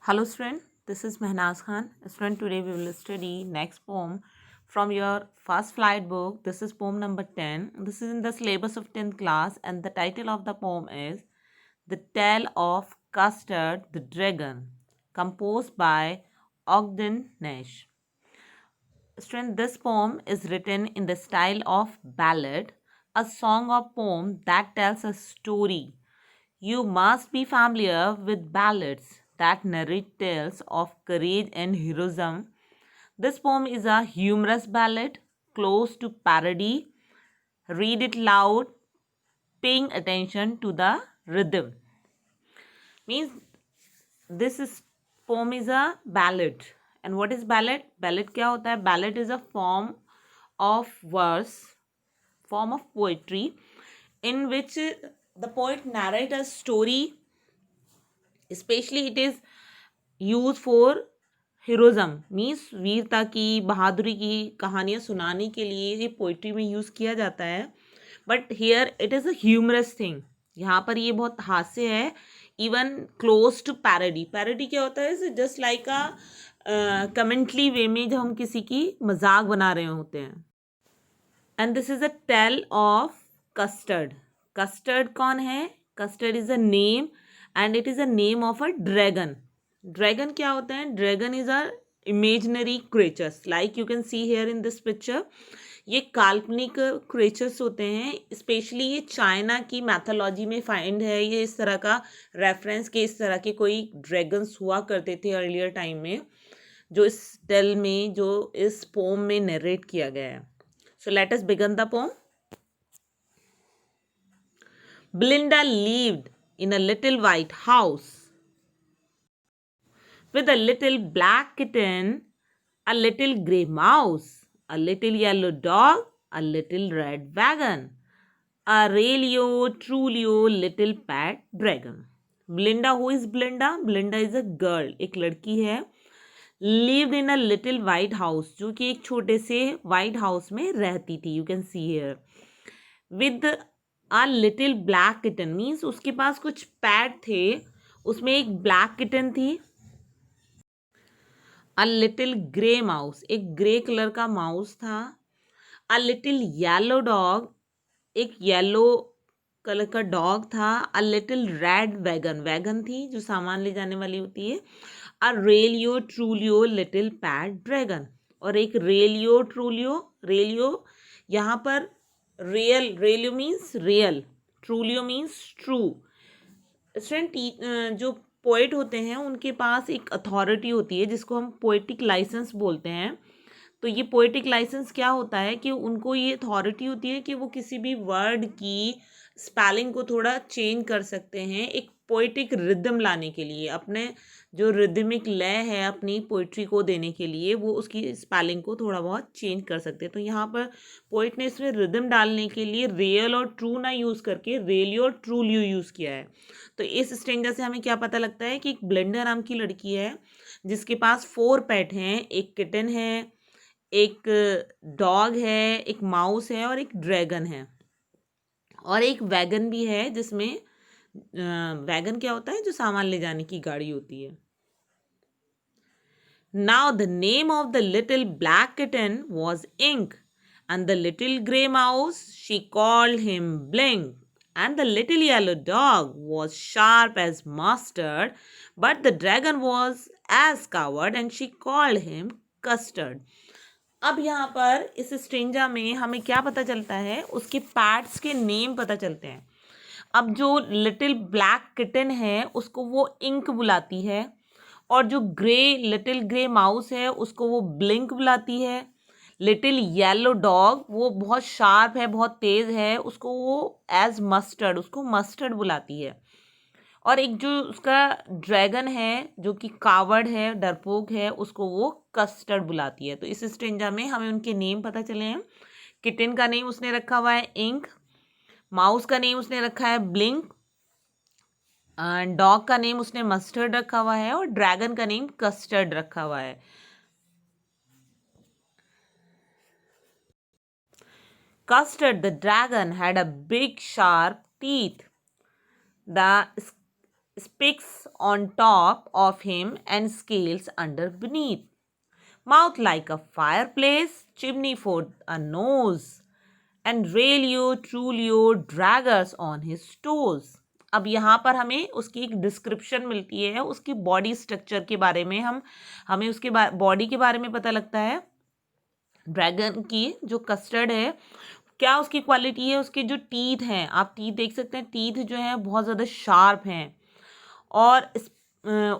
Hello student, this is Mehnaz Khan. Student, today we will study next poem from your first flight book. This is poem number 10. This is in the syllabus of 10th class and the title of the poem is The Tale of Custard the Dragon, composed by Ogden Nash. Student, this poem is written in the style of ballad, a song or poem that tells a story. You must be familiar with ballads that narrate tales of courage and heroism. This poem is a humorous ballad, close to parody. Read it loud, paying attention to the rhythm. Means this is poem is a ballad. And what is ballad? Ballad क्या होता है? Ballad is a of verse, form of poetry in which the poet narrates a story. Especially it is used for heroism, means वीरता की, बहादुरी की कहानियाँ सुनाने के लिए ये पोइट्री में यूज़ किया जाता है. But here it is a humorous thing. यहाँ पर ये बहुत हास्य है. Even close to parody. Parody क्या होता है? जस्ट लाइक अ कमेंटली वे में जब हम किसी की मजाक बना रहे होते हैं. And this is a tale of Custard. Custard कौन है? Custard is a name and it is a name of a dragon. Dragon क्या होता है? Dragon is a imaginary creatures like you can see here in this picture. ये काल्पनिक creatures होते हैं. Specially ये चाइना की मैथोलॉजी में फाइंड है. ये इस तरह का रेफरेंस के इस तरह के कोई ड्रैगन्स हुआ करते थे अर्लियर टाइम में, जो इस टेल में, जो इस पोम में नरेट किया गया है. So let us begin the poem. Belinda lived in a little white house with a little black kitten, a little grey mouse, a little yellow dog, a little red wagon, a Raelio Trulio little pet dragon. Belinda, who is Belinda? Belinda is a girl, एक लड़की है. Lived in a little white house, जो कि एक छोटे से white house में रहती थी. You can see here. With a little black kitten means उसके पास कुछ पैट थे. उसमें एक ब्लैक किटन थी. अ लिटिल ग्रे माउस, एक ग्रे कलर का माउस था. अ लिटिल येलो डॉग, एक येलो कलर का डॉग था. A little red wagon, wagon थी जो सामान ले जाने वाली होती है. A realio trulio little pet dragon, और एक रेलियो ट्रूलियो. रेलियो यहाँ पर real, realio means real, trulio means true. Student, जो पोइट होते हैं उनके पास एक अथॉरिटी होती है जिसको हम पोइटिक लाइसेंस बोलते हैं. तो ये पोइटिक लाइसेंस क्या होता है कि उनको ये अथॉरिटी होती है कि वो किसी भी वर्ड की स्पेलिंग को थोड़ा चेंज कर सकते हैं एक पोइटिक रिदम लाने के लिए. अपने जो रिदमिक लय है अपनी पोइट्री को देने के लिए वो उसकी स्पेलिंग को थोड़ा बहुत चेंज कर सकते हैं. तो यहाँ पर पोइट ने इसमें रिदम डालने के लिए रियल और ट्रू ना यूज़ करके रेलियो और ट्रूलियो यूज़ किया है. तो इस स्ट्रेंजर से हमें क्या पता लगता है कि एक ब्लेंडर नाम की लड़की है जिसके पास 4 पेट हैं. एक किटन है, एक डॉग है, एक माउस है और एक ड्रैगन है. और एक वैगन भी है जिसमें वैगन क्या होता है? जो सामान ले जाने की गाड़ी होती है. Now the name of the little black kitten was Ink, and the little grey mouse, she called him Blink, and the little yellow dog was sharp as mustard, but the dragon was as coward, and she called him Custard. अब यहाँ पर इस stanza में हमें क्या पता चलता है? उसके पैट्स के नेम पता चलते हैं. अब जो लिटिल ब्लैक किटन है उसको वो इंक बुलाती है, और जो लिटिल ग्रे माउस है उसको वो ब्लिंक बुलाती है. लिटिल येलो डॉग वो बहुत शार्प है, बहुत तेज़ है, उसको वो एज मस्टर्ड, उसको मस्टर्ड बुलाती है. और एक जो उसका ड्रैगन है जो कि कावर्ड है, डरपोक है, उसको वो कस्टर्ड बुलाती है. तो इस स्ट्रेंजा में हमें उनके नेम पता चले हैं. किटन का नेम उसने रखा हुआ है इंक, माउस का नेम उसने रखा है ब्लिंक, डॉग का नेम उसने मस्टर्ड रखा हुआ है, और ड्रैगन का नेम कस्टर्ड रखा हुआ है. Custard the dragon had a big sharp teeth. The spikes on top of him and scales under beneath. Mouth like a fireplace, chimney for a nose, and Railio Trulio draggers on his toes. अब यहाँ पर हमें उसकी एक description मिलती है, उसकी body structure के बारे में हमें उसके बॉडी के बारे में पता लगता है। ड्रैगन की जो कस्टर्ड है, क्या उसकी क्वालिटी है, उसके जो टीथ हैं, आप टीथ देख सकते हैं, टीथ जो है बहुत ज़्यादा शार्प हैं। और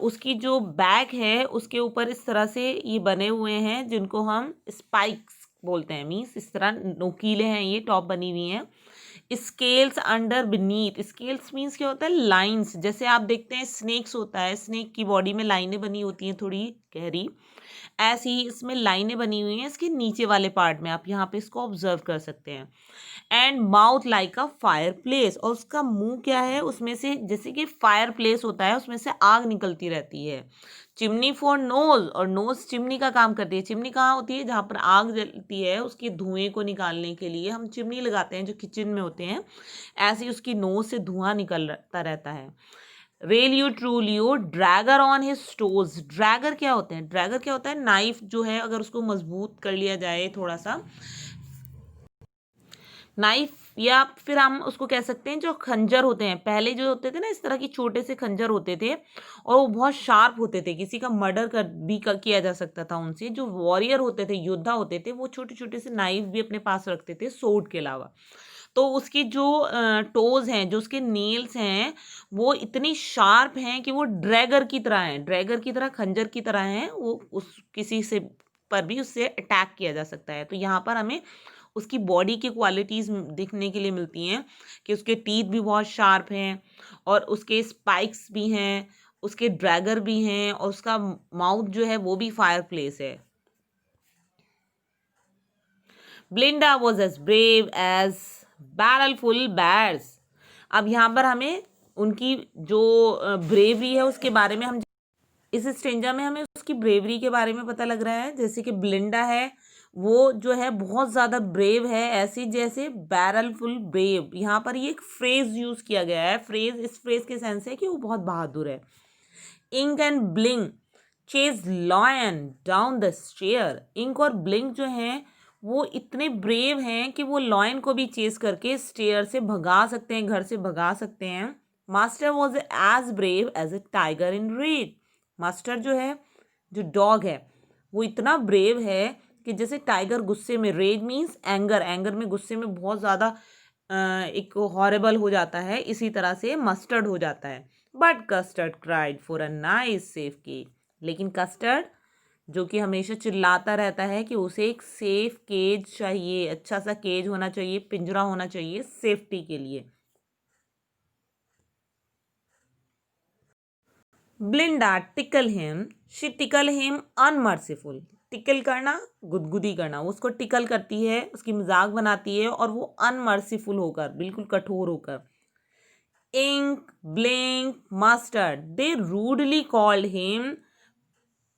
उसकी जो बैक है उसके ऊपर इस तरह से ये बने हुए हैं जिनको हम स्पाइक्स बोलते हैं, मीन्स इस तरह नोकीले हैं, ये टॉप बनी हुई हैं। Scales under beneath, scales means क्या होता है, लाइंस। जैसे आप देखते हैं स्नेक्स होता है, स्नेक की बॉडी में लाइनें बनी होती हैं थोड़ी गहरी, ऐसी ही इसमें लाइनें बनी हुई हैं इसके नीचे वाले पार्ट में, आप यहाँ पे इसको ऑब्जर्व कर सकते हैं। And mouth like a fire place, और उसका मुंह क्या है, उसमें से जैसे कि फायर प्लेस होता है उसमें से आग निकलती रहती है। चिमनी फॉर नोज, और नोज चिमनी का काम करती है। चिमनी कहाँ होती है, जहाँ पर आग जलती है उसके धुएं को निकालने के लिए हम चिमनी लगाते हैं जो किचन में होते हैं, ऐसे ही उसकी नोज से धुआं निकलता रहता है। Realio trulio dagger on his toes, dagger क्या होते हैं, ड्रैगर क्या होता है, नाइफ जो है अगर उसको मजबूत कर लिया जाए थोड़ा सा, नाइफ, या फिर हम उसको कह सकते हैं जो खंजर होते हैं, पहले जो होते थे ना इस तरह की छोटे से खंजर होते थे और वो बहुत शार्प होते थे, किसी का मर्डर किया जा सकता था उनसे। जो वॉरियर होते थे, योद्धा होते थे, वो छोटे छोटे से नाइफ भी अपने पास रखते थे सोर्ड के अलावा। तो उसकी जो टोज हैं, जो उसके नेल्स हैं, वो इतनी शार्प हैं कि वो ड्रैगर की तरह हैं, ड्रैगर की तरह, खंजर की तरह हैं, वो उस किसी से पर भी उससे अटैक किया जा सकता है। तो यहाँ पर हमें उसकी बॉडी की क्वालिटीज़ देखने के लिए मिलती हैं कि उसके टीथ भी बहुत शार्प हैं और उसके स्पाइक्स भी हैं, उसके ड्रैगर भी हैं, और उसका माउथ जो है वो भी फायर प्लेस है। Belinda was as brave as barrelful bears. अब यहाँ पर हमें उनकी जो ब्रेवरी है उसके बारे में, हम इस स्ट्रेंजर में हमें उसकी ब्रेवरी के बारे में पता लग रहा है। जैसे कि ब्लिंडा है, वो जो है बहुत ज़्यादा ब्रेव है, ऐसी जैसे बैरल फुल ब्रेव। यहाँ पर ये एक फ्रेज यूज़ किया गया है, फ्रेज इस फ्रेज के सेंस है कि वो बहुत बहादुर है। Ink and Blink chase lion down the stair, Ink और ब्लिंक जो हैं वो इतने ब्रेव हैं कि वो लॉयन को भी चेस करके स्टेयर से भगा सकते हैं, घर से भगा सकते हैं। Mustard was as brave as a tiger in red, Mustard जो है, जो डॉग है, वो इतना ब्रेव है कि जैसे टाइगर गुस्से में, रेज मीन्स एंगर, एंगर में, गुस्से में बहुत ज़्यादा एक हॉरेबल हो जाता है, इसी तरह से मस्टर्ड हो जाता है। But Custard cried for a nice safe cage, लेकिन कस्टर्ड जो कि हमेशा चिल्लाता रहता है कि उसे एक सेफ केज चाहिए, अच्छा सा केज होना चाहिए, पिंजरा होना चाहिए सेफ्टी के लिए। Belinda tickle him, she tickle him unmercifully, tickle करना, गुदगुदी करना, उसको टिकल करती है, उसकी मजाक बनाती है, और वो अनमर्सीफुल होकर, बिल्कुल कठोर होकर। Ink Blink Mustard they rudely called him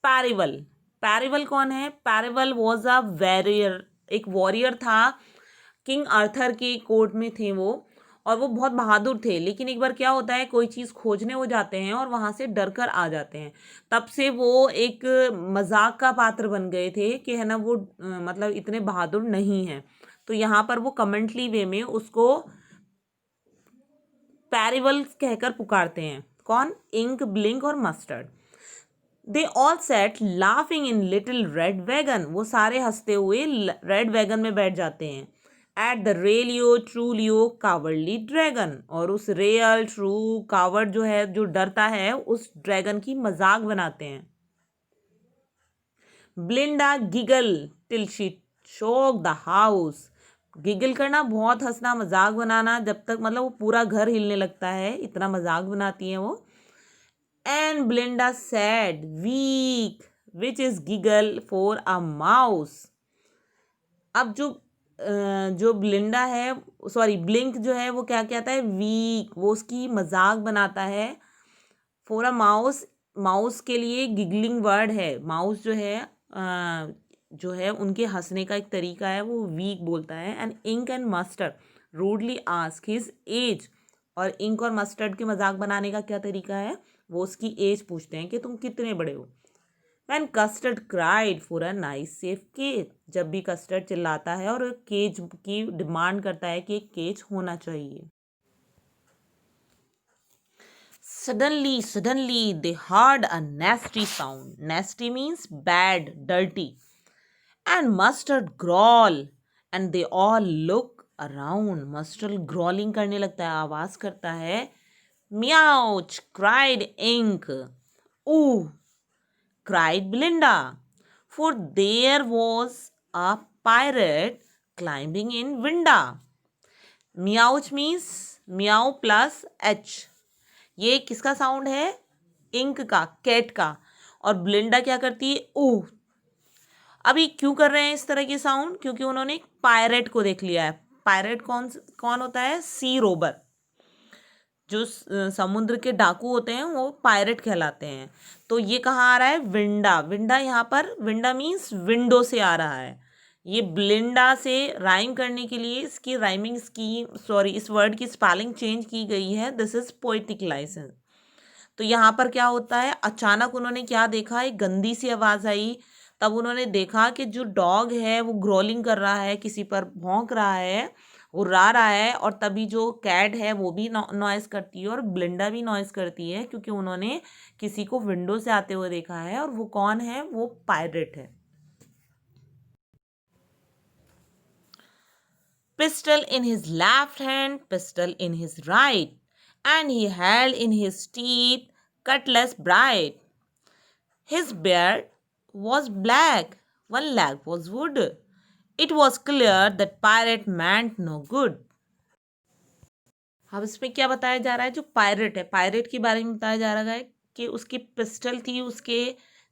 पैरिवल, पैरिवल कौन है, पैरिवल वॉज अ वॉरियर, एक वॉरियर था, किंग आर्थर के कोर्ट में थे वो, और वो बहुत बहादुर थे। लेकिन एक बार क्या होता है, कोई चीज़ खोजने वो जाते हैं और वहाँ से डर कर आ जाते हैं, तब से वो एक मजाक का पात्र बन गए थे कि है ना, वो मतलब इतने बहादुर नहीं हैं। तो यहाँ पर वो कमेंटली वे में उसको पैरिवल कहकर पुकारते हैं, कौन, इंक ब्लिंक और mustard. They all set laughing in little red wagon, वो सारे हंसते हुए रेड वैगन में बैठ जाते हैं। At the realio trulio cowardly dragon, और उस रियल ट्रू कावर्ड जो है, जो डरता है, उस ड्रैगन की मजाक बनाते हैं। ब्लिंडा गिगल टिल शी शोक द हाउस, गिगल करना, बहुत हंसना, मजाक बनाना, जब तक मतलब वो पूरा घर हिलने लगता है, इतना मजाक बनाती हैं वो। And Belinda said, weak, which is giggle for a mouse. अब जो ब्लिंडा है, सॉरी ब्लिंक जो है, वो क्या कहता है, वीक, वो उसकी मजाक बनाता है। फॉर अ माउस, माउस के लिए गिगलिंग वर्ड है, माउस जो है उनके हंसने का एक तरीका है, वो वीक बोलता है। And Ink and Mustard rudely ask his age, और इंक और मस्टर्ड के मजाक बनाने का क्या तरीका है, वो उसकी एज पूछते हैं कि तुम कितने बड़े हो। When Custard cried for a nice safe cage, जब भी कस्टर्ड चिल्लाता है और केज की डिमांड करता है कि एक केज होना चाहिए। Suddenly they heard a nasty sound. Nasty means bad, dirty. And Mustard growl. And they all look around. Mustard growling करने लगता है, आवाज करता है। Meouch, cried Ink. Ooh, cried Belinda. For there was a pirate climbing in window. Meouch means meow plus h. ये किसका sound है, ink का, कैट का। और ब्लिंडा क्या करती है, ओह। अभी क्यों कर रहे हैं इस तरह के साउंड, क्योंकि उन्होंने एक पायरेट को देख लिया है। पायरेट कौन कौन होता है, सी रोबर। जो समुद्र के डाकू होते हैं वो पायरेट कहलाते हैं। तो ये कहाँ आ रहा है, विंडा। विंडा यहाँ पर, विंडा मीन्स विंडो से आ रहा है। ये ब्लिंडा से राइम करने के लिए इसकी राइमिंग स्कीम, सॉरी, इस वर्ड की स्पेलिंग चेंज की गई है। This is poetic licence. तो यहाँ पर क्या होता है, अचानक उन्होंने क्या देखा, एक गंदी सी आवाज़ आई। तब उन्होंने देखा कि जो डॉग है वो ग्रोलिंग कर रहा है, किसी पर भौंक रहा है, उड़ा रहा है। और तभी जो कैट है वो भी नॉइस करती है और ब्लिंडा भी नॉइस करती है, क्योंकि उन्होंने किसी को विंडो से आते हुए देखा है। और वो कौन है, वो पायरेट है। Pistol in his left hand, pistol in his right, and he held in his teeth cutlass bright. His beard was black, one leg was wood. It was clear that pirate meant no good. अब इसमें क्या बताया जा रहा है, जो pirate है, pirate के बारे में बताया जा रहा है कि उसकी पिस्टल थी उसके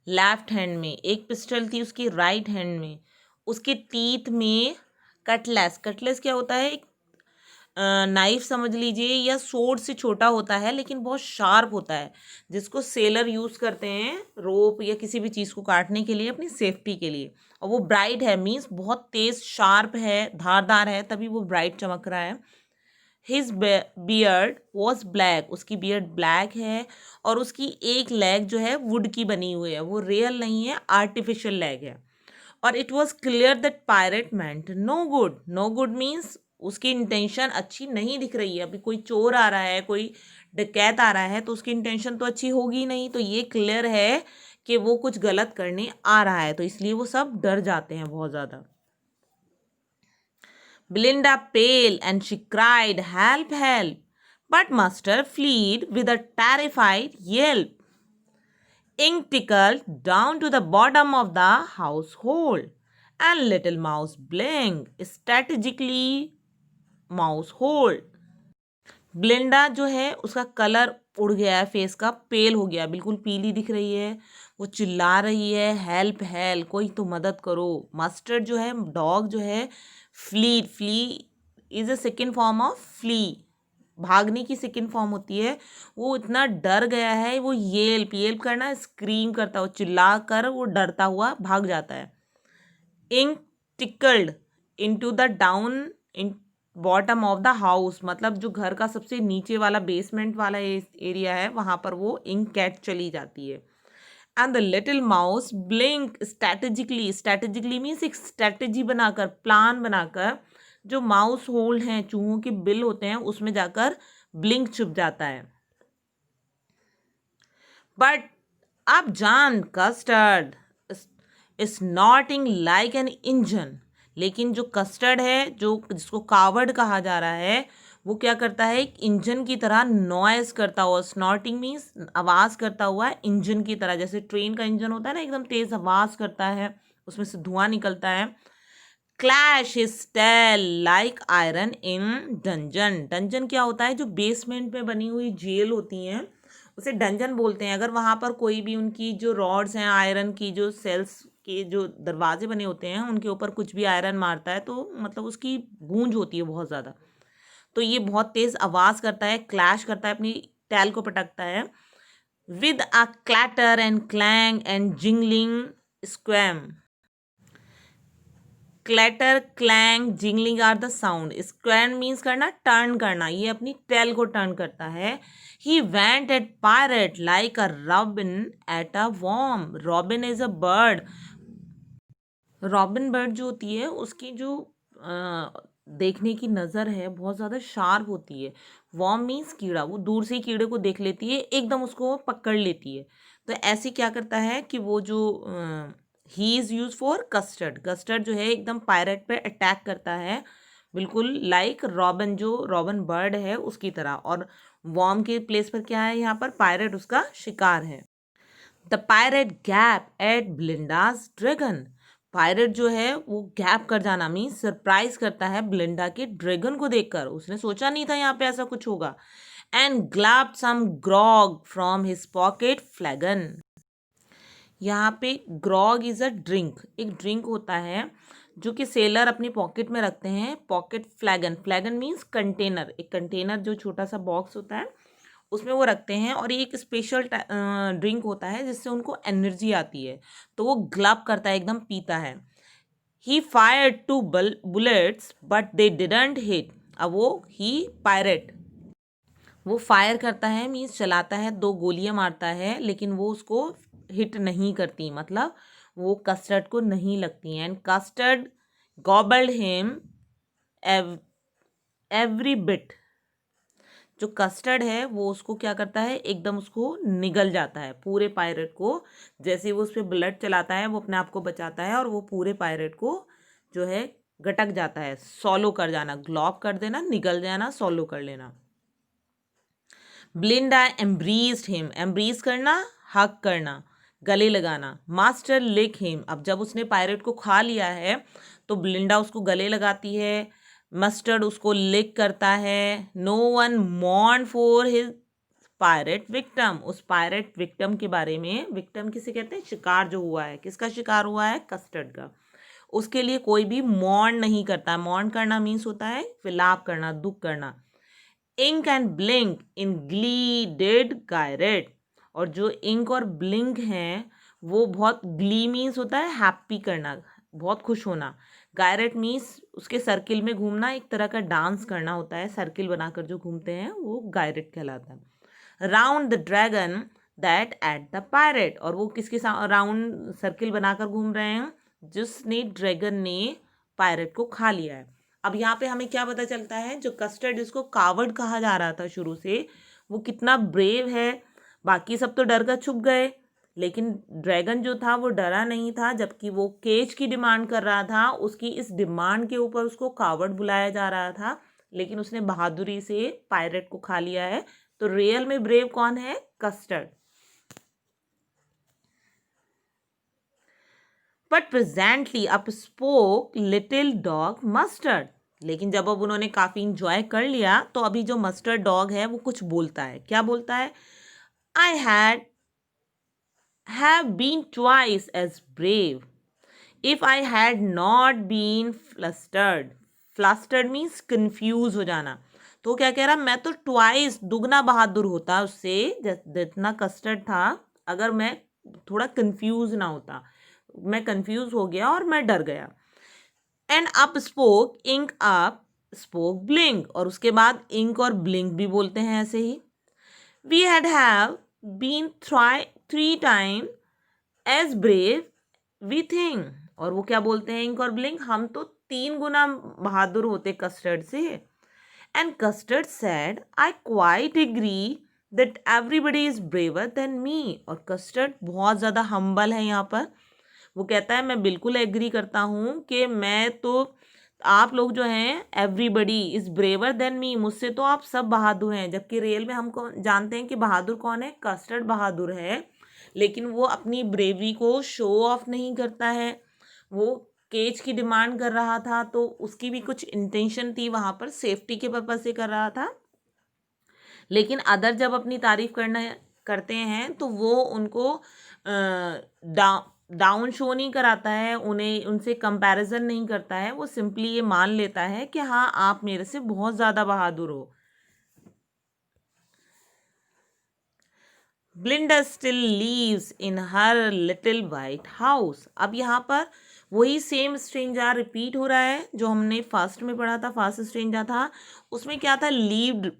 लेफ्ट हैंड में, एक पिस्टल थी उसकी राइट हैंड में, उसके टीथ में कटलेस। कटलेस क्या होता है, एक नाइफ समझ लीजिए, या सोर्ड से छोटा होता है लेकिन बहुत शार्प होता है, जिसको सेलर यूज़ करते हैं रोप या किसी भी चीज़ को काटने के लिए, अपनी सेफ्टी के लिए। और वो ब्राइट है, मीन्स बहुत तेज शार्प है, धारदार है, तभी वो ब्राइट चमक रहा है। हिज बियर्ड वॉज ब्लैक, उसकी बियर्ड ब्लैक है। और उसकी एक लेग जो है वुड की बनी हुई है, वो रियल नहीं है, आर्टिफिशियल लेग है। और it was clear that pirate meant no good. No good means उसकी इंटेंशन अच्छी नहीं दिख रही है। अभी कोई चोर आ रहा है, कोई डकैत आ रहा है, तो उसकी इंटेंशन तो अच्छी होगी नहीं। तो ये क्लियर है कि वो कुछ गलत करने आ रहा है, तो इसलिए वो सब डर जाते हैं बहुत ज़्यादा। Belinda pale and she cried, "Help, help!" But Master fled with a terrified yelp. Ink tickled down to the bottom of the household, and little mouse blinked strategically mouse hole. ब्लिंडा जो है उसका कलर उड़ गया है, face का पेल हो गया, बिल्कुल पीली दिख रही है। वो चिल्ला रही है, हेल्प हेल्प, कोई तो मदद करो। मस्टर्ड जो है, डॉग जो है, flea, flee is a second form of flee, भागने की सेकेंड फॉर्म होती है। वो इतना डर गया है, वो येल्प, येल्प करना, स्क्रीम करता हुआ, चिल्ला कर वो डरता हुआ भाग जाता है। Ink trickled into the down in bottom of the house, मतलब जो घर का सबसे नीचे वाला बेसमेंट वाला एरिया है, वहां पर वो इंक कैट चली जाती है। And the little mouse blink strategically, strategically means एक स्ट्रेटेजी बनाकर, प्लान बनाकर, जो माउस होल्ड हैं, चूहों के बिल होते हैं, उसमें जाकर ब्लिंक छुप जाता है। बट अब जान custard snorting like an engine, लेकिन जो कस्टर्ड है, जो जिसको कावर्ड कहा जा रहा है, वो क्या करता है, एक इंजन की तरह नॉइस करता हुआ, स्नॉटिंग मीन्स आवाज़ करता हुआ, इंजन की तरह, जैसे ट्रेन का इंजन होता है ना, एकदम तेज़ आवाज़ करता है, उसमें से धुआं निकलता है। Clash his tail like iron in dungeon. Dungeon क्या होता है, जो बेसमेंट में बनी हुई जेल होती हैं, उसे डंजन बोलते हैं। अगर वहाँ पर कोई भी उनकी जो रॉड्स हैं, आयरन की जो सेल्स के जो दरवाजे बने होते हैं, उनके ऊपर कुछ भी आयरन मारता है तो मतलब उसकी गूंज होती है बहुत ज़्यादा। तो ये बहुत तेज़ आवाज़ करता है, क्लैश करता है, अपनी टैल को पटकता है। With a clatter and clang and jingling squirm. Clatter, clang, jingling are the sound. Squirm means करना, टर्न करना, ये अपनी टेल को टर्न करता है। He went at pirate like a robin at a worm. Robin is a bird. Robin bird जो होती है उसकी जो देखने की नज़र है बहुत ज़्यादा शार्प होती है। वॉर्म मीन्स कीड़ा, वो दूर से ही कीड़े को देख लेती है, एकदम उसको पकड़ लेती है। तो ऐसे क्या करता है कि वो जो he is use for custard. Custard जो है एकदम पायरेट पे अटैक करता है, बिल्कुल लाइक रॉबिन, जो रॉबिन बर्ड है उसकी तरह। और वॉर्म के प्लेस पर क्या है यहाँ पर, पायरेट उसका शिकार है। The pirate gaped at Belinda's dragon. Pirate जो है वो गैप कर जाना मीन्स सरप्राइज करता है ब्लिंडा के ड्रैगन को देखकर। उसने सोचा नहीं था यहाँ पे ऐसा कुछ होगा। And gulped some grog from his pocket flagon. यहाँ पे ग्रॉग इज अ ड्रिंक, एक ड्रिंक होता है जो कि सेलर अपनी पॉकेट में रखते हैं। पॉकेट फ्लैगन, फ्लैगन मीन्स कंटेनर, एक कंटेनर जो छोटा सा बॉक्स होता है उसमें वो रखते हैं। और ये एक स्पेशल ड्रिंक होता है जिससे उनको एनर्जी आती है। तो वो ग्लब करता है, एकदम पीता है। ही fired 2 bullets but they didn't hit. अब वो ही पायरेट, वो फायर करता है मीन्स चलाता है, 2 गोलियां मारता है, लेकिन वो उसको हिट नहीं करती, मतलब वो कस्टर्ड को नहीं लगती हैं। And custard गॉबल्ड him every bit. जो कस्टर्ड है वो उसको क्या करता है, एकदम उसको निगल जाता है पूरे पायरेट को। जैसे ही वो उस पर ब्लड चलाता है वो अपने आप को बचाता है और वो पूरे पायरेट को जो है गटक जाता है। सॉलो कर जाना, ग्लॉब कर देना, निगल जाना, सॉलो कर लेना। ब्लिंडा एम्ब्रीज्ड हिम, एम्ब्रीज करना, हक करना, गले लगाना। मास्टर लिक हिम, अब जब उसने पायरेट को खा लिया है तो ब्लिंडा उसको गले लगाती है। मस्टर्ड उसको लिक करता है। No one mourn for his pirate victim, उस पायरेट विक्टम के बारे में, विक्टम किसे कहते हैं, शिकार जो हुआ है, किसका शिकार हुआ है, कस्टर्ड का, उसके लिए कोई भी मॉर्न नहीं करता। मॉर्न करना मीन्स होता है विलाप करना, दुख करना। Ink and blink in glee did gyrate, और जो इंक और ब्लिंक हैं वो बहुत, ग्ली मीन्स होता है हैप्पी करना, बहुत खुश होना। गायरेट मीन्स उसके सर्किल में घूमना, एक तरह का डांस करना होता है, सर्किल बनाकर जो घूमते हैं वो गायरेट कहलाता है। Round the dragon that at the pirate, और वो किसके राउंड सर्किल बनाकर घूम रहे हैं, जिसने ड्रैगन ने पायरेट को खा लिया है। अब यहाँ पे हमें क्या पता चलता है, जो कस्टर्ड जिसको कावर्ड कहा जा रहा था शुरू से, वो कितना ब्रेव है। बाकी सब तो डर कर छुप गए, लेकिन ड्रैगन जो था वो डरा नहीं था, जबकि वो केज की डिमांड कर रहा था। उसकी इस डिमांड के ऊपर उसको कावर्ड बुलाया जा रहा था, लेकिन उसने बहादुरी से पायरेट को खा लिया है। तो रियल में ब्रेव कौन है, custard. But presently up spoke little dog mustard, लेकिन जब अब उन्होंने काफ़ी इंजॉय कर लिया तो अभी जो मस्टर्ड डॉग है वो कुछ बोलता है। क्या बोलता है, I have been twice as brave if I had not been flustered. Flustered means confuse हो जाना। तो क्या कह रहा, मैं तो ट्वाइस, दुगना बहादुर होता उससे, जितना कस्टर्ड था, अगर मैं थोड़ा कंफ्यूज ना होता। मैं कंफ्यूज हो गया और मैं डर गया। And up spoke Ink, up spoke Blink, और उसके बाद इंक और ब्लिंक भी बोलते हैं ऐसे ही। We have been three time as brave we think, और वो क्या बोलते हैं, इंक और ब्लिंक, हम तो 3 गुना बहादुर होते कस्टर्ड से। And Custard said I quite agree that everybody is braver than me, और कस्टर्ड बहुत ज़्यादा हम्बल है यहाँ पर। वो कहता है मैं बिल्कुल एग्री करता हूँ कि मैं तो, आप लोग जो हैं, एवरीबडी इज ब्रेवर देन मी, मुझसे तो आप सब बहादुर हैं। जबकि रियल में हमको जानते हैं कि बहादुर कौन है, कस्टर्ड बहादुर है, लेकिन वो अपनी ब्रेवरी को शो ऑफ नहीं करता है। वो केज की डिमांड कर रहा था, तो उसकी भी कुछ इंटेंशन थी वहाँ पर, सेफ्टी के पर्पज से कर रहा था। लेकिन अदर जब अपनी तारीफ करते हैं तो वो उनको डाउन शो नहीं कराता है, उन्हें उनसे कंपैरिजन नहीं करता है। वो सिंपली ये मान लेता है कि हाँ आप मेरे से बहुत ज़्यादा बहादुर हो। ब्लिंडा स्टिल लीव्स इन हर लिटिल वाइट हाउस, अब यहाँ पर वही सेम स्ट्रेंजा रिपीट हो रहा है जो हमने फर्स्ट में पढ़ा था, फर्स्ट स्ट्रेंजा था। उसमें क्या था, लीव्ड,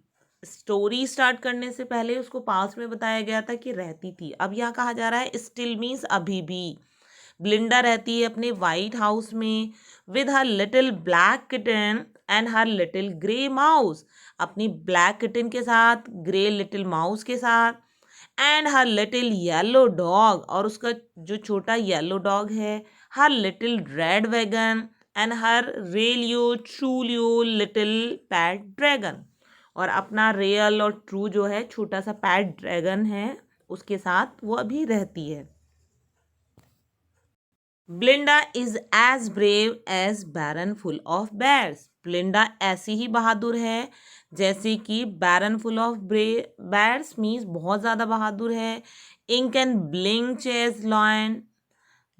स्टोरी स्टार्ट करने से पहले उसको पास्ट में बताया गया था कि रहती थी। अब यहाँ कहा जा रहा है स्टिल मीन्स अभी भी। ब्लिंडा रहती है अपने वाइट हाउस में with her little black kitten and her little grey mouse, अपनी ब्लैक किटन के साथ, ग्रे लिटिल माउस के साथ, and her little yellow dog, और उसका जो छोटा येलो डॉग है, her little red wagon and her realio trulio little pet dragon, और अपना रियल और ट्रू जो है छोटा सा पैट ड्रैगन है उसके साथ वो अभी रहती है। Belinda is as brave as barrel full of bears, Belinda ऐसी ही बहादुर है जैसे कि barrel full of bears means बहुत ज़्यादा बहादुर है। Ink and Blink as lion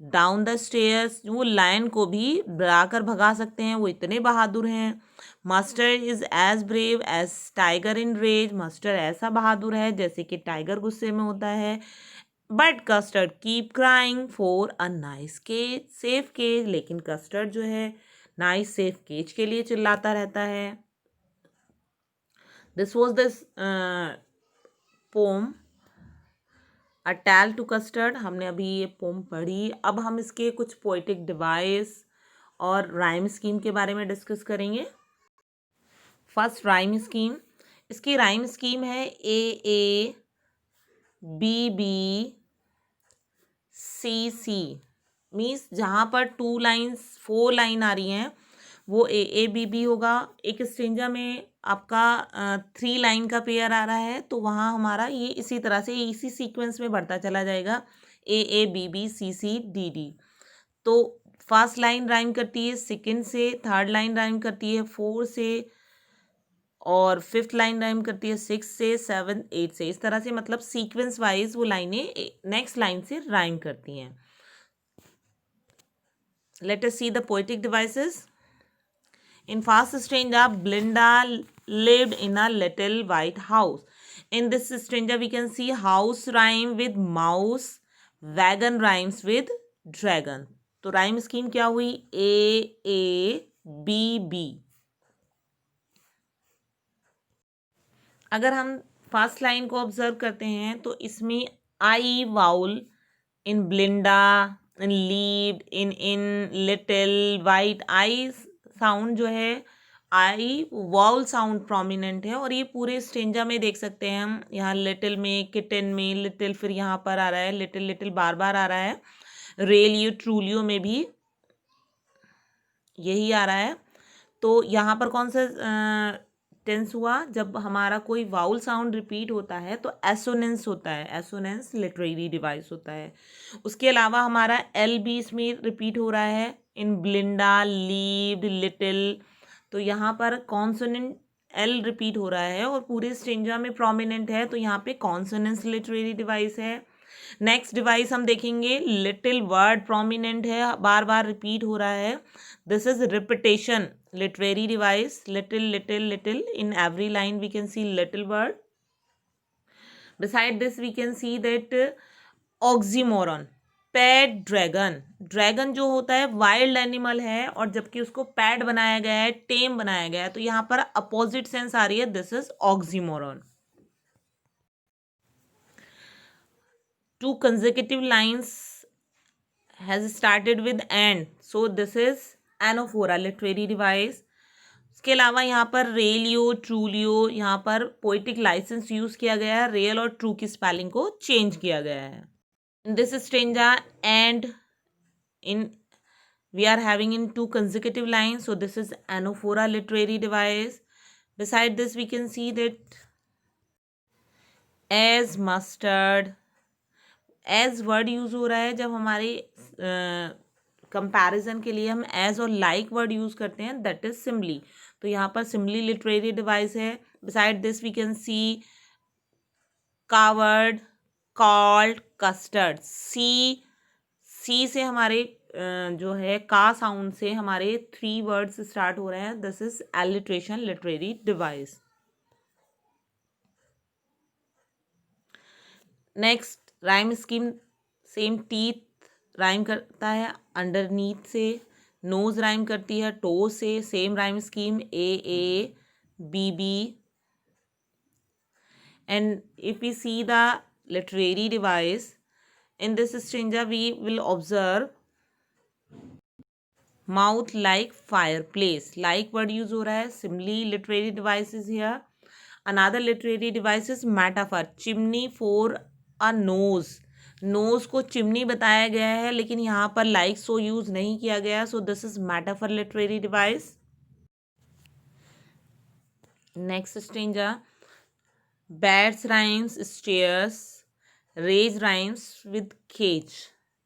down the stairs, वो लायन को भी डराकर भगा सकते हैं, वो इतने बहादुर हैं। Mustard is as brave as tiger in rage, Mustard ऐसा बहादुर है जैसे कि टाइगर गुस्से में होता है। But Custard keep crying for a nice cage, safe cage, लेकिन कस्टर्ड जो है नाइस सेफ केज के लिए चिल्लाता रहता है। This was this poem a tale to Custard, हमने अभी ये पोम पढ़ी। अब हम इसके कुछ पोइटिक डिवाइस और राइम स्कीम के बारे में डिस्कस करेंगे। फर्स्ट राइम स्कीम, इसकी राइम स्कीम है A B B C means जहाँ पर 2 लाइन्स 4 लाइन आ रही हैं वो ए होगा। एक स्ट्रेंजा में आपका 3 लाइन का पेयर आ रहा है तो वहाँ हमारा ये इसी तरह से इसी सीक्वेंस में बढ़ता चला जाएगा, बी सी डी। तो फर्स्ट लाइन राइम करती है सेकंड से, थर्ड लाइन राइम करती है 4 से, और फिफ्थ लाइन राइम करती है 6 से, 7 8 से। इस तरह से मतलब सीक्वेंस वाइज वो लाइनें नेक्स्ट लाइन से राइम करती हैं। Let us see the poetic devices. In Fast Stranger, Blinda lived in a little white house. In this stranger, we can see house rhyme with mouse, wagon rhymes with dragon. तो rhyme scheme क्या हुई, B. अगर हम first line को observe करते हैं तो इसमें I vowel in Belinda, in lived, in little, white, I sound जो है, आई वाउल साउंड प्रोमिनेंट है। और ये पूरे स्ट्रेंजा में देख सकते हैं हम, यहाँ लिटिल में, किटन में लिटिल, फिर यहाँ पर आ रहा है लिटिल लिटिल बार बार आ रहा है। रेलियो ट्रूलियो में भी यही आ रहा है। तो यहाँ पर कौन सा टेंस हुआ, जब हमारा कोई वाउल साउंड रिपीट होता है तो एसोनेंस होता है, एसोनेंस लिटरेरी डिवाइस होता है। उसके अलावा हमारा एल भी इसमें रिपीट हो रहा है, इन ब्लिंडा, लीव्ड, लिटिल। तो यहाँ पर कॉन्सोनेंट एल रिपीट हो रहा है और पूरे स्ट्रेंजा में प्रोमिनेंट है, तो यहाँ पे कॉन्सोनेंस लिटरेरी डिवाइस है। नेक्स्ट डिवाइस हम देखेंगे, लिटिल वर्ड प्रोमिनेंट है, बार बार रिपीट हो रहा है, this is repetition literary device, little little little, in every line we can see little word. Beside this we can see that oxymoron, pad dragon, dragon जो होता है वाइल्ड एनिमल है और जबकि उसको पैड बनाया गया है, टेम बनाया गया है, तो यहाँ पर अपोजिट सेंस आ रही है, this is oxymoron. 2 consecutive lines has started with and, so this is anaphora literary device. इसके अलावा यहाँ पर रेलियो, ट्रूलियो, यहाँ पर पोइटिक लाइसेंस यूज किया गया है, रियल और ट्रू की स्पेलिंग को चेंज किया गया है। इन this stanza and in we are having in 2 consecutive lines, so this is anaphora literary device. Beside this we can see that as mustard, as word use हो रहा है जब हमारे कंपैरिजन के लिए हम एज और लाइक वर्ड यूज करते हैं, दैट इज सिमली। तो यहाँ पर सिमली लिटरेरी डिवाइस है। Beside this we can see coward, called, custard. सी से हमारे जो है का साउंड से हमारे 3 वर्ड्स स्टार्ट हो रहे हैं, this is alliteration literary device. Next rhyme scheme, same teeth rhyme करता है अंडरनीथ से, नोज राइम करती है टो से, same rhyme scheme A B B. And if we see the literary device, in this stanza we will observe mouth like fireplace. Like word use हो रहा है. Simile literary device is here. Another literary device is metaphor. Chimney for a nose. Nose को chimney बताया गया है, लेकिन यहाँ पर लाइक सो यूज नहीं किया गया. So this is metaphor literary device. Next stanza, bats rhymes stairs, rage rhymes with cage.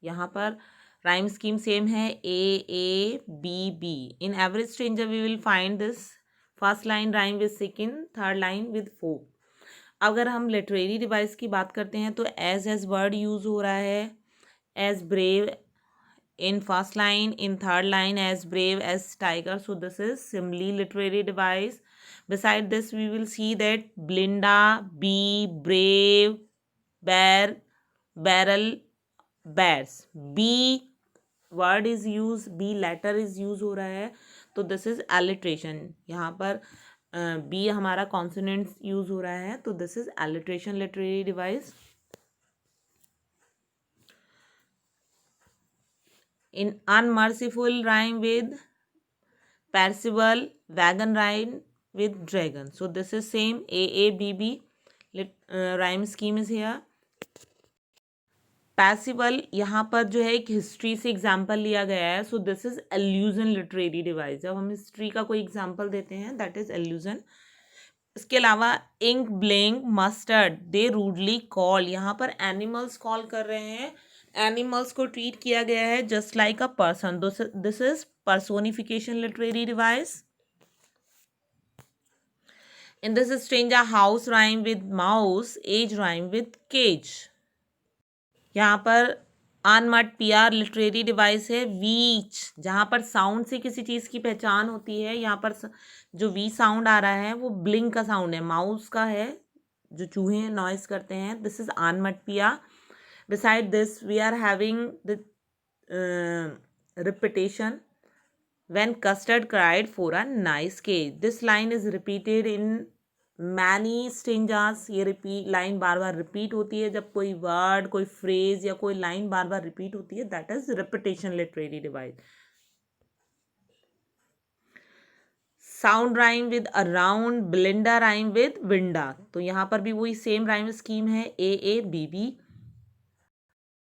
यहाँ पर राइम स्कीम सेम है A B B. In every stanza we will find this first line rhyme with second, third line with fourth. अगर हम literary device की बात करते हैं तो एज वर्ड यूज हो रहा है. As brave in first line, in third line as brave as tiger. So this is simile literary device. Beside this we will see that Blinda, bee, brave, bear, barrel, bears. Bee word is used, bee letter is use हो रहा है, तो this is alliteration. यहाँ पर B हमारा consonant use हो रहा है, तो this is alliteration literary device. In unmerciful rhyme with Percival, wagon rhyme with dragon. So this is same AABB. Rhyme scheme is here. पैसिबल यहाँ पर जो है एक हिस्ट्री से एग्जाम्पल लिया गया है. So this is allusion literary device. जब हम हिस्ट्री का कोई एग्जाम्पल देते हैं दैट इज एल्यूजन. इसके अलावा Ink, Blink, Mustard, they rudely call. यहाँ पर एनिमल्स कॉल कर रहे हैं. एनिमल्स को ट्रीट किया गया है just like a person. This is personification literary device. In this stanza house rhyme with mouse, age rhyme with cage. यहाँ पर अनमट पीआर लिटरेरी डिवाइस है. वीच, जहाँ पर साउंड से किसी चीज़ की पहचान होती है. यहाँ पर जो वी साउंड आ रहा है वो ब्लिंक का साउंड है, माउस का है, जो चूहे नॉइस करते हैं. This is onomatopoeia. Beside this we are having the repetition. When Custard cried for a nice cake. This line is repeated in many stanzas. ये लाइन बार बार रिपीट होती है. जब कोई वर्ड, कोई फ्रेज या कोई लाइन बार बार रिपीट होती है that is repetition literary device. Sound rhyme with around, Belinda rhyme with window. तो यहाँ पर भी वही सेम राइम स्कीम है A B B.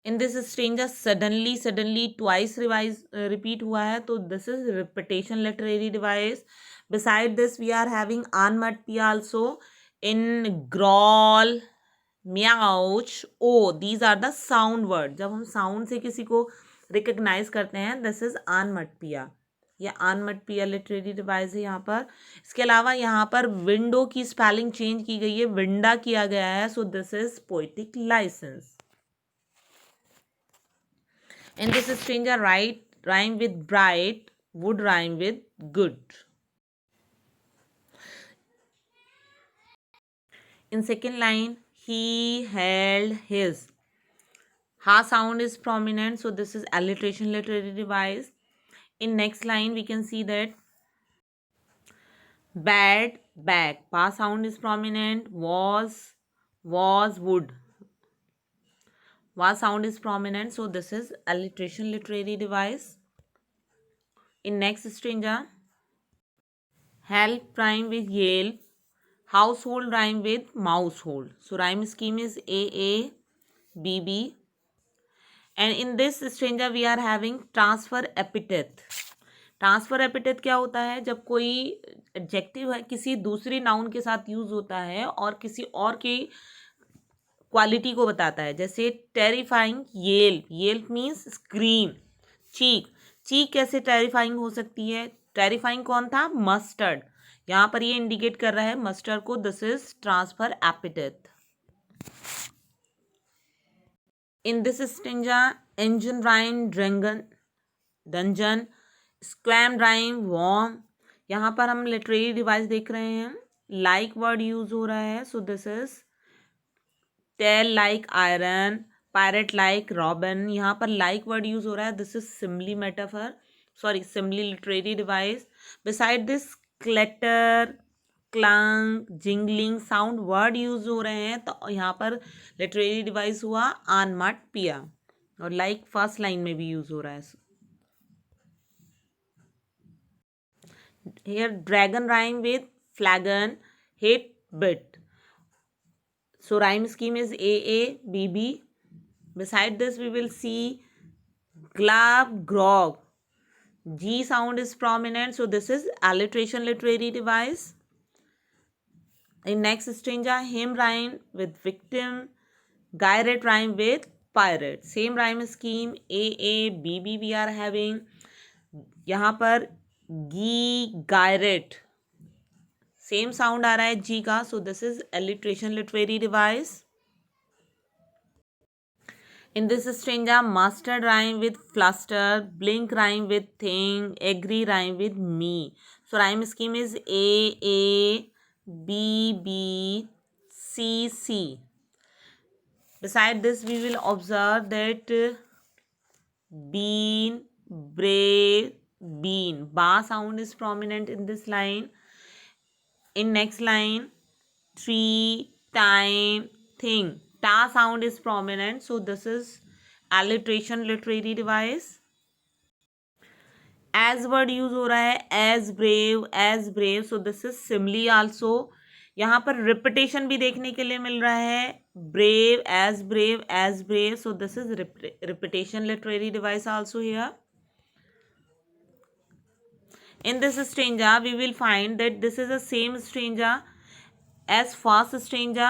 In this stanza suddenly twice repeat हुआ है, तो this is repetition literary device. Beside this, we are having onomatopoeia also in growl, meouch, oh. These are the sound words. जब हम sound से किसी को recognize करते हैं, this is onomatopoeia. ये onomatopoeia literary device है यहाँ पर. इसके अलावा यहाँ पर window की spelling change की गई है, winda किया गया है. So this is poetic license. In this stranger rhyme with bright, would rhyme with good. In second line, he held his. Ha sound is prominent, so this is alliteration literary device. In next line, we can see that bad, back. Pa sound is prominent. Was, would. Was sound is prominent, so this is alliteration literary device. In next stranger, help rhyme with yelp. Household rhyme with mousehold. So rhyme scheme is A B B. And in this stranger we are having transfer epithet. Transfer epithet क्या होता है? जब कोई adjective है किसी दूसरी noun के साथ यूज होता है और किसी और की क्वालिटी को बताता है. जैसे terrifying yelp. Yelp means scream. Cheek. Cheek कैसे टेरिफाइंग हो सकती है? टेरिफाइंग कौन था? मस्टर्ड. यहाँ पर ये इंडिकेट कर रहा है मस्टर्ड को. This is transfer epithet. In this stanza engine rhyme dragon, dungeon. Squirm rhyme worm. यहाँ पर हम लिटरेरी डिवाइस देख रहे हैं. लाइक वर्ड यूज हो रहा है, so this is tail like iron, Pirate like Robin. यहाँ पर like word use हो रहा है. This is simile metaphor. Sorry, simile literary device. Beside this, clatter, clang, jingling sound word use हो रहे हैं. तो यहाँ पर literary device हुआ an, mat, पिया. और like first line में भी use हो रहा है. Here dragon rhyme with flagon, hit, bit. So rhyme scheme is A, B, B. Beside this, we will see glab, grog. G sound is prominent, so this is alliteration literary device. In next stanza, him rhyme with victim, gyrate rhyme with pirate. Same rhyme scheme, A, B, B we are having. यहाँ पर गी, gyrate. Same sound आ रहा है G का, so this is alliteration literary device. In this stanza Mustard rhyme with fluster, Blink rhyme with thing, agree rhyme with me. So rhyme scheme is A, B, B, C, C. Beside this, we will observe that bean, brave, bean. Ba sound is prominent in this line. In next line, tree, time, thing. Ta sound is prominent. So this is alliteration literary device. As word use हो रहा है as brave, as brave. So this is simile also. यहाँ पर repetition भी देखने के लिए मिल रहा है. Brave, as brave, as brave. So this is repetition literary device also here. In this stanza, we will find that this is the same stanza as first stanza,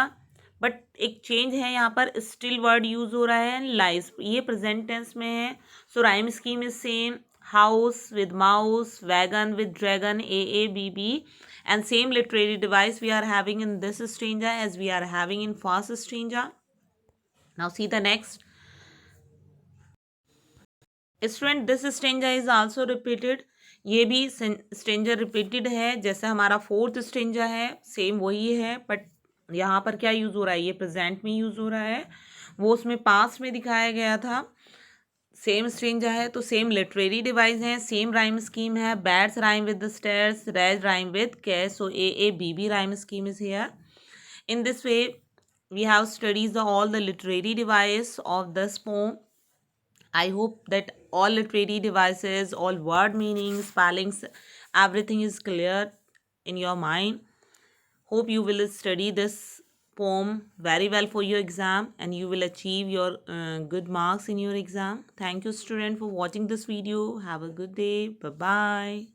but एक change है. यहाँ पर स्टिल वर्ड यूज हो रहा है lies. ये present tense में है. So rhyme scheme is same. House with mouse, wagon with dragon, A, B, B. And same literary device we are having in this stanza as we are having in first stanza. Now see the next. Student, this stanza is also repeated. ये भी stranger repeated है जैसे हमारा fourth stranger है. Same वही है, but यहाँ पर क्या यूज़ हो रहा है, ये प्रेजेंट में यूज़ हो रहा है. वो उसमें पास्ट में दिखाया गया था. सेम स्ट्रेंजर है तो सेम लिटरेरी डिवाइस है. सेम राइम स्कीम है. Bats rhyme with the stairs, rage rhyme with cash. So A, B, B rhyme scheme is here. In this way we have studied all the literary device of this poem. I hope that all literary devices, all word meanings, spellings, everything is clear in your mind. Hope you will study this poem very well for your exam and you will achieve your good marks in your exam. Thank you, student, for watching this video. Have a good day. Bye-bye.